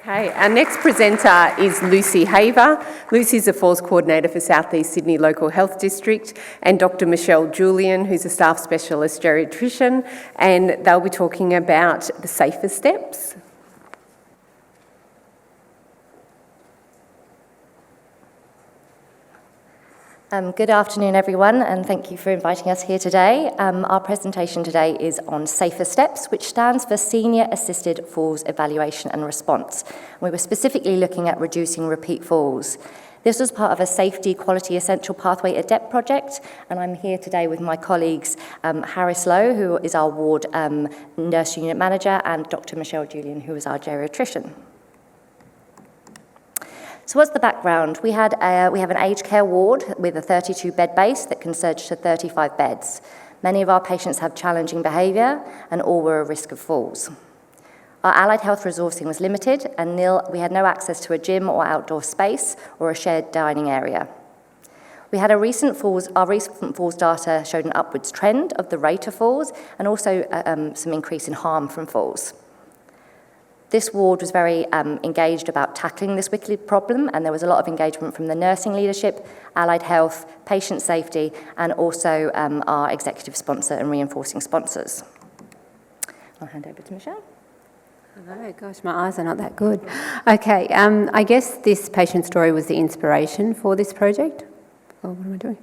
Okay, our next presenter is Lucy Haver. Lucy's a falls coordinator for South East Sydney Local Health District, and Dr. Michelle Julian, who's a staff specialist geriatrician, and they'll be talking about the safer steps. Good afternoon, everyone, and thank you for inviting us here today. Our presentation today is on Safer Steps, which stands for Senior Assisted Falls Evaluation and Response. We were specifically looking at reducing repeat falls. This was part of a Safety Quality Essential Pathway Adept project, and I'm here today with my colleagues Harris Lowe, who is our ward nurse unit manager, and Dr. Michelle Julian, who is our geriatrician. So what's the background? We have an aged care ward with a 32-bed base that can surge to 35 beds. Many of our patients have challenging behaviour and all were at risk of falls. Our allied health resourcing was limited and we had no access to a gym or outdoor space or a shared dining area. Our recent falls data showed an upwards trend of the rate of falls and also some increase in harm from falls. This ward was very engaged about tackling this wicked problem, and there was a lot of engagement from the nursing leadership, allied health, patient safety, and also our executive sponsor and reinforcing sponsors. I'll hand over to Michelle. Oh gosh, my eyes are not that good. Okay, I guess this patient story was the inspiration for this project. Oh, what am I doing?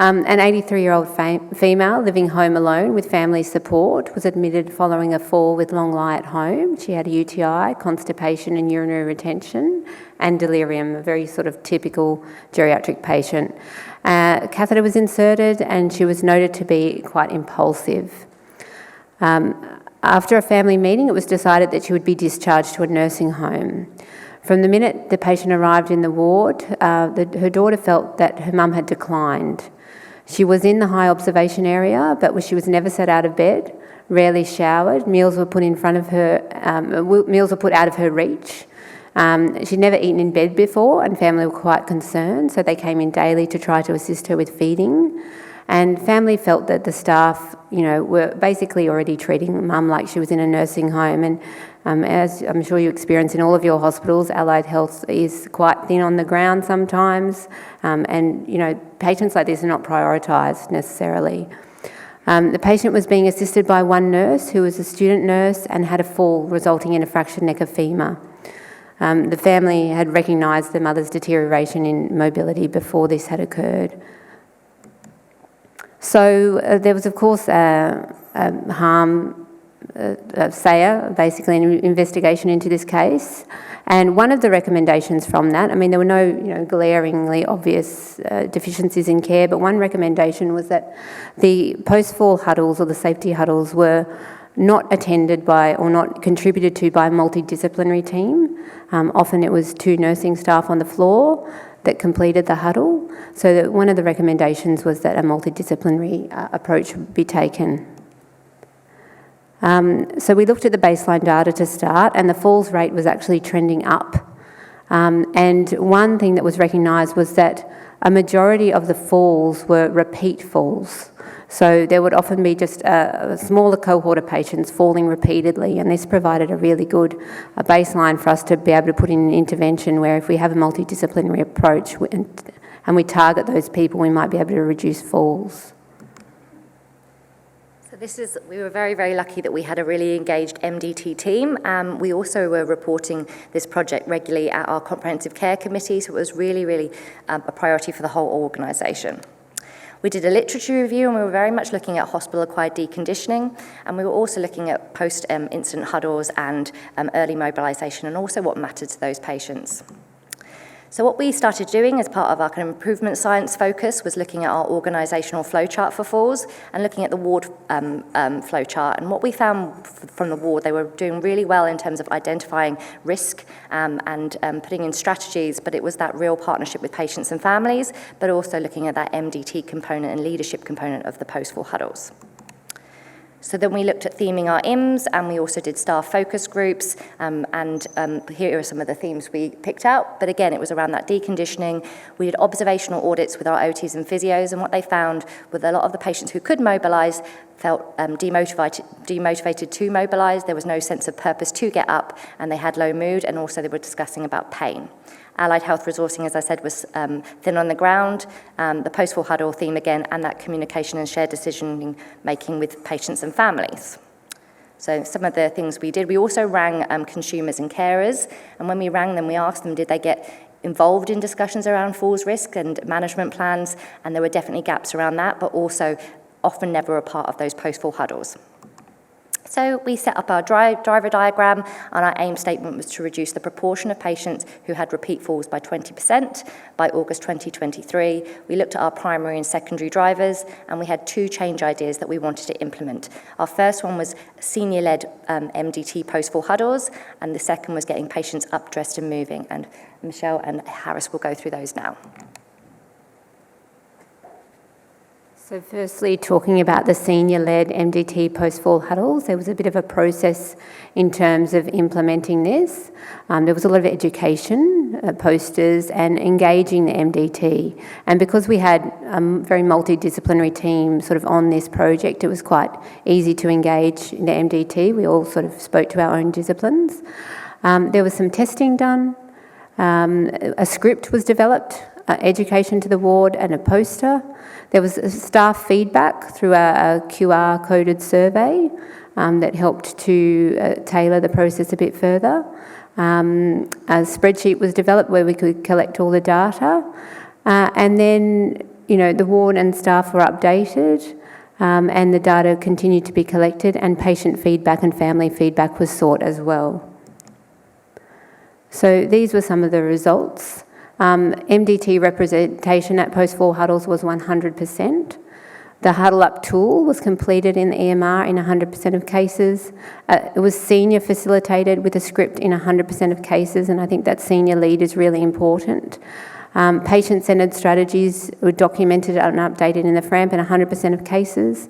An 83-year-old female living home alone with family support was admitted following a fall with long lie at home. She had a UTI, constipation and urinary retention and delirium, a very sort of typical geriatric patient. A catheter was inserted and she was noted to be quite impulsive. After a family meeting, it was decided that she would be discharged to a nursing home. From the minute the patient arrived in the ward, her daughter felt that her mum had declined. She was in the high observation area, but she was never set out of bed, rarely showered. Meals were put in front of her. Meals were put out of her reach. She'd never eaten in bed before, and family were quite concerned, so they came in daily to try to assist her with feeding. And family felt that the staff, were basically already treating mum like she was in a nursing home. And as I'm sure you experience in all of your hospitals, allied health is quite thin on the ground sometimes. Patients like this are not prioritised necessarily. The patient was being assisted by one nurse who was a student nurse and had a fall resulting in a fractured neck of femur. The family had recognised the mother's deterioration in mobility before this had occurred. So there was, of course, SAYA, basically an investigation into this case. And one of the recommendations from that, there were no glaringly obvious deficiencies in care, but one recommendation was that the post-fall huddles or the safety huddles were not attended by or not contributed to by a multidisciplinary team. Often it was two nursing staff on the floor that completed the huddle. So that one of the recommendations was that a multidisciplinary approach would be taken. So we looked at the baseline data to start, and the falls rate was actually trending up. And one thing that was recognised was that a majority of the falls were repeat falls. So there would often be just a smaller cohort of patients falling repeatedly, and this provided a really good baseline for us to be able to put in an intervention where if we have a multidisciplinary approach and we target those people, we might be able to reduce falls. We were very, very lucky that we had a really engaged MDT team. We also were reporting this project regularly at our comprehensive care committee, so it was really, really a priority for the whole organisation. We did a literature review and we were very much looking at hospital-acquired deconditioning, and we were also looking at post-incident huddles and early mobilisation and also what mattered to those patients. So what we started doing as part of our kind of improvement science focus was looking at our organisational flowchart for falls and looking at the ward flowchart. And what we found from the ward, they were doing really well in terms of identifying risk and putting in strategies, but it was that real partnership with patients and families, but also looking at that MDT component and leadership component of the post-fall huddles. So then we looked at theming our IMS, and we also did staff focus groups, and here are some of the themes we picked out. But again, it was around that deconditioning. We did observational audits with our OTs and physios, and what they found with a lot of the patients who could mobilise felt demotivated to mobilise. There was no sense of purpose to get up, and they had low mood, and also they were discussing about pain. Allied health resourcing, as I said, was thin on the ground, the post-fall huddle theme again, and that communication and shared decision-making with patients and families. So some of the things we did, we also rang consumers and carers, and when we rang them, we asked them, did they get involved in discussions around falls risk and management plans, and there were definitely gaps around that, but also often never a part of those post-fall huddles. So we set up our driver diagram, and our aim statement was to reduce the proportion of patients who had repeat falls by 20% by August 2023. We looked at our primary and secondary drivers, and we had 2 change ideas that we wanted to implement. Our first one was senior-led MDT post-fall huddles, and the second was getting patients up, dressed and moving. And Michelle and Harris will go through those now. So firstly, talking about the senior-led MDT post-fall huddles, there was a bit of a process in terms of implementing this. There was a lot of education, posters, and engaging the MDT. And because we had a very multidisciplinary team sort of on this project, it was quite easy to engage in the MDT. We all sort of spoke to our own disciplines. There was some testing done. A script was developed, education to the ward, and a poster. There was staff feedback through a QR-coded survey that helped to tailor the process a bit further. A spreadsheet was developed where we could collect all the data. And then, the ward and staff were updated, and the data continued to be collected, and patient feedback and family feedback was sought as well. So these were some of the results. MDT representation at post-fall huddles was 100%. The Huddle Up tool was completed in the EMR in 100% of cases. It was senior facilitated with a script in 100% of cases, and I think that senior lead is really important. Patient-centred strategies were documented and updated in the FRAMP in 100% of cases.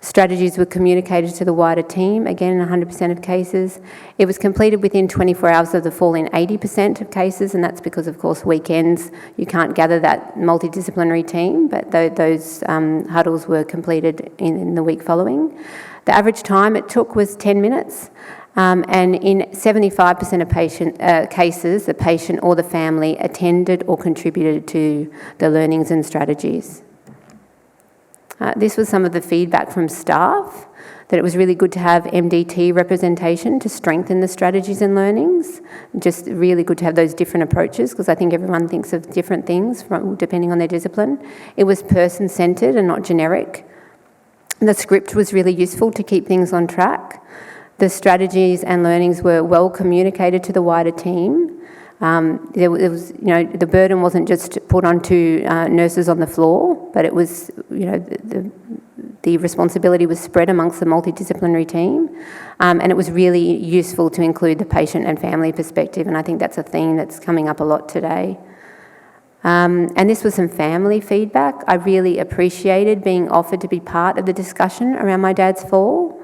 Strategies were communicated to the wider team, again in 100% of cases. It was completed within 24 hours of the fall in 80% of cases, and that's because, of course, weekends you can't gather that multidisciplinary team, but those huddles were completed in the week following. The average time it took was 10 minutes, and in 75% of cases, the patient or the family attended or contributed to the learnings and strategies. This was some of the feedback from staff, that it was really good to have MDT representation to strengthen the strategies and learnings. Just really good to have those different approaches, because I think everyone thinks of different things depending on their discipline. It was person-centred and not generic. The script was really useful to keep things on track. The strategies and learnings were well communicated to the wider team. There was, the burden wasn't just put onto nurses on the floor, but it was, the responsibility was spread amongst the multidisciplinary team, and it was really useful to include the patient and family perspective, and I think that's a theme that's coming up a lot today. And this was some family feedback. I really appreciated being offered to be part of the discussion around my dad's fall.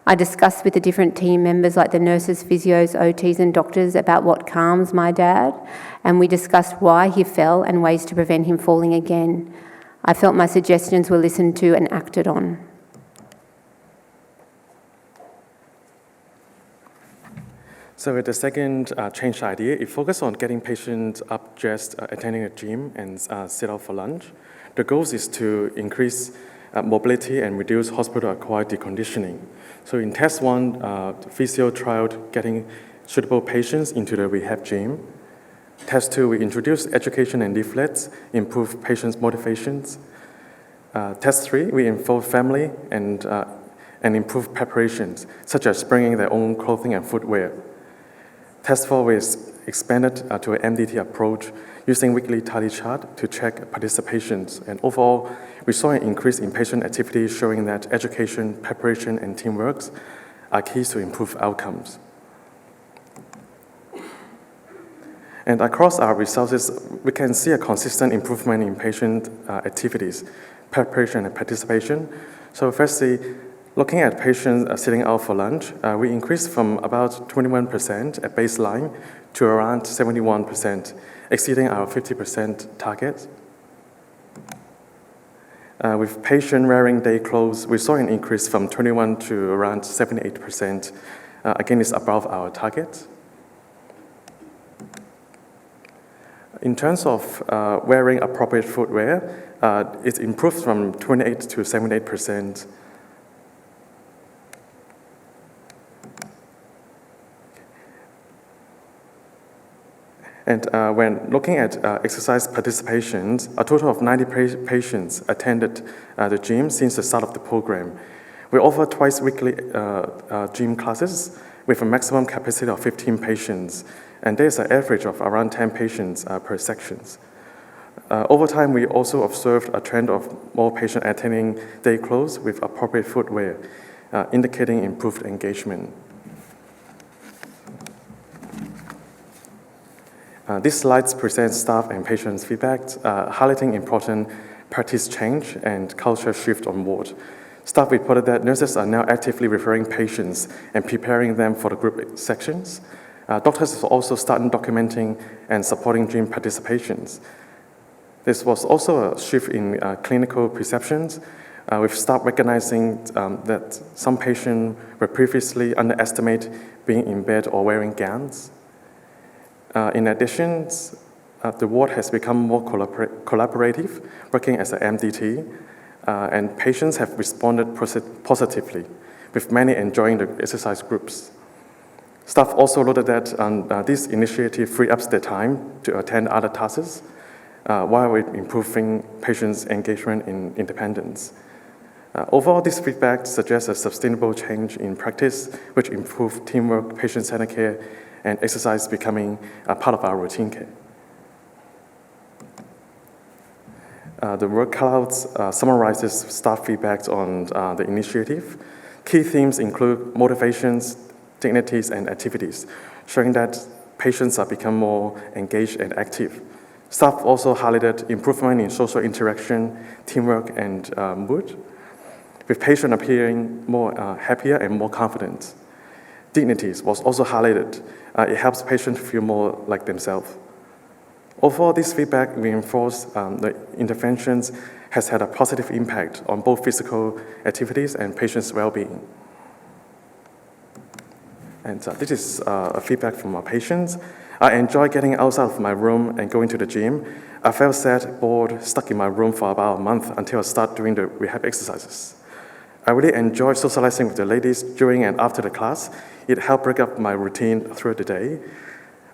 I discussed with the different team members, like the nurses, physios, OTs and doctors, about what calms my dad, and we discussed why he fell and ways to prevent him falling again. I felt my suggestions were listened to and acted on. So with the second change idea, it focused on getting patients up, dressed, attending a gym, and sit out for lunch. The goal is to increase mobility and reduce hospital-acquired deconditioning. So in test 1, the physio trialed getting suitable patients into the rehab gym. Test 2, we introduced education and leaflets, improve patients' motivations. Test 3, we involved family and improve preparations, such as bringing their own clothing and footwear. Test 4, we expanded to an MDT approach, using weekly tally chart to check participations. And overall, we saw an increase in patient activity, showing that education, preparation, and teamwork are keys to improve outcomes. And across our resources, we can see a consistent improvement in patient activities, preparation, and participation. So firstly, looking at patients sitting out for lunch, we increased from about 21% at baseline to around 71%, exceeding our 50% target. With patient wearing day clothes, we saw an increase from 21 to around 78%. Again, it's above our target. In terms of wearing appropriate footwear, it improved from 28 to 78%. And when looking at exercise participations, a total of 90 patients attended the gym since the start of the program. We offer twice weekly gym classes with a maximum capacity of 15 patients, and there's an average of around 10 patients per sections. Over time, we also observed a trend of more patients attending day clothes with appropriate footwear, indicating improved engagement. These slides present staff and patients' feedback, highlighting important practice change and culture shift on ward. Staff reported that nurses are now actively referring patients and preparing them for the group sections. Doctors have also started documenting and supporting gym participations. This was also a shift in clinical perceptions, with staff recognizing that some patients were previously underestimated being in bed or wearing gowns. In addition, the ward has become more collaborative, working as an MDT, and patients have responded positively, with many enjoying the exercise groups. Staff also noted that this initiative frees up their time to attend other tasks, while improving patients' engagement in independence. Overall, this feedback suggests a sustainable change in practice, which improves teamwork, patient-centered care, and exercise becoming a part of our routine care. The work callout summarizes staff feedback on the initiative. Key themes include motivations, dignities, and activities, showing that patients are becoming more engaged and active. Staff also highlighted improvement in social interaction, teamwork, and mood, with patients appearing more happier and more confident. Dignities was also highlighted. It helps patients feel more like themselves. Overall, this feedback reinforced the interventions has had a positive impact on both physical activities and patients' well-being. And this is feedback from our patients. I enjoy getting outside of my room and going to the gym. I felt sad, bored, stuck in my room for about a month until I started doing the rehab exercises. I really enjoy socializing with the ladies during and after the class. It helped break up my routine throughout the day.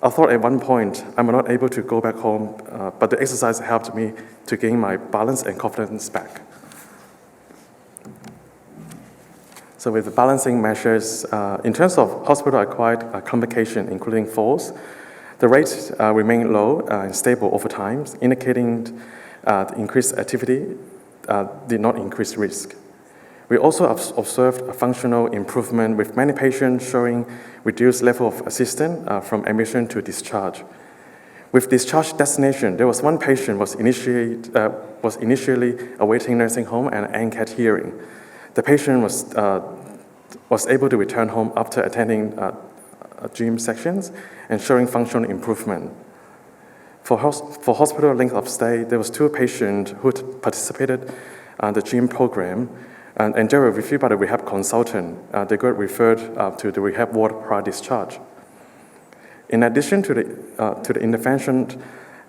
I thought at one point I'm not able to go back home, but the exercise helped me to gain my balance and confidence back. So with the balancing measures, in terms of hospital-acquired complication, including falls, the rates remain low and stable over time, indicating the increased activity did not increase risk. We also observed a functional improvement with many patients showing reduced level of assistance from admission to discharge. With discharge destination, there was one patient was initially awaiting nursing home and ANCAT hearing. The patient was able to return home after attending gym sections and showing functional improvement. For hospital length of stay, there was 2 patients who participated in the gym program, and they were reviewed by the rehab consultant. They got referred to the rehab ward prior discharge. In addition to the intervention,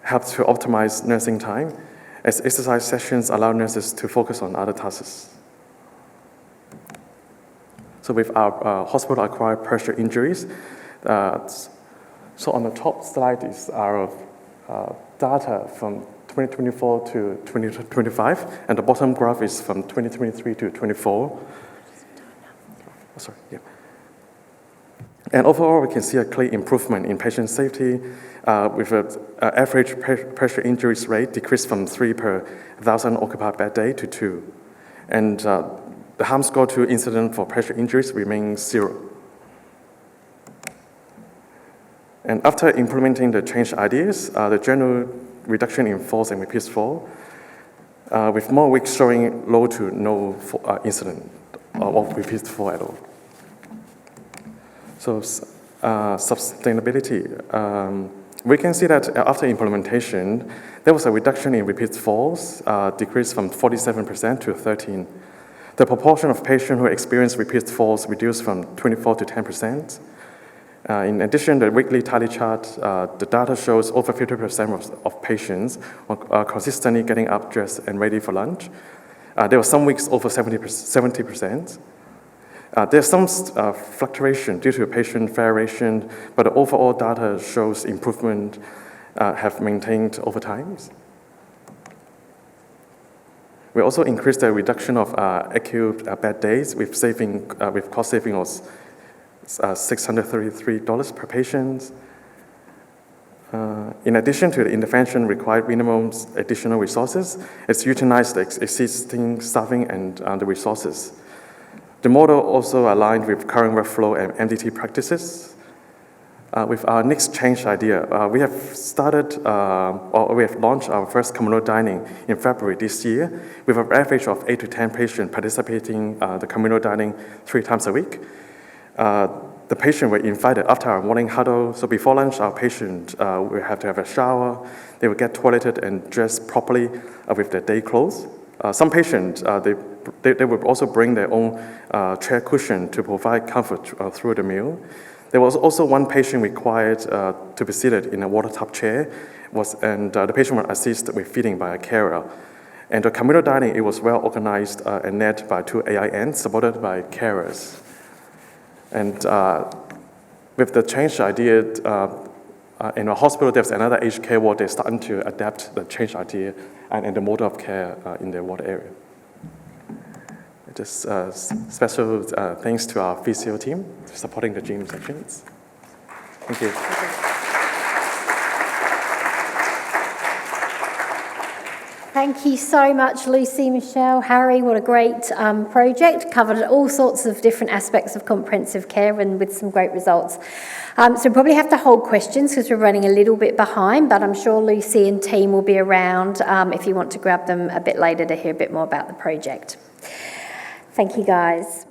helped to optimize nursing time, as exercise sessions allow nurses to focus on other tasks. So with our hospital-acquired pressure injuries, so on the top slide is our data from 2024 to 2025, and the bottom graph is from 2023 to 24. And overall, we can see a clear improvement in patient safety, with an average pressure injuries rate decreased from 3 per 1,000 occupied bed day to 2. And the harm score to incident for pressure injuries remains 0. And after implementing the change ideas, the general reduction in falls and repeat fall, with more weeks showing low to no incident of repeat fall at all. So sustainability. We can see that after implementation, there was a reduction in repeat falls, decreased from 47% to 13%. The proportion of patients who experience repeat falls reduced from 24 to 10%. In addition, the weekly tally chart, the data shows over 50% of patients are consistently getting up, dressed, and ready for lunch. There were some weeks over 70%. There's some fluctuation due to patient variation, but the overall data shows improvement have maintained over time. We also increased the reduction of acute bad days with cost saving of $633 per patient. In addition to the intervention required minimum additional resources, it's utilized the existing staffing and the resources. The model also aligned with current workflow and MDT practices. With our next change idea, we have launched our first communal dining in February this year, with an average of 8 to 10 patients participating the communal dining 3 times a week. The patient were invited after our morning huddle. So before lunch, our patient will have to have a shower. They will get toileted and dressed properly with their day clothes. Some patients, they would also bring their own chair cushion to provide comfort through the meal. There was also one patient required to be seated in a water tub chair, and the patient was assisted with feeding by a carer. And the communal dining, it was well organized and led by 2 AINs, supported by carers. And with the change idea, in a hospital, there's another aged care ward. They're starting to adapt the change idea and the model of care in their ward area. Just special thanks to our physio team for supporting the gym sections. Thank you. Thank you so much, Lucy, Michelle, Harry. What a great project. Covered all sorts of different aspects of comprehensive care and with some great results. So we'll probably have to hold questions because we're running a little bit behind, but I'm sure Lucy and team will be around if you want to grab them a bit later to hear a bit more about the project. Thank you, guys.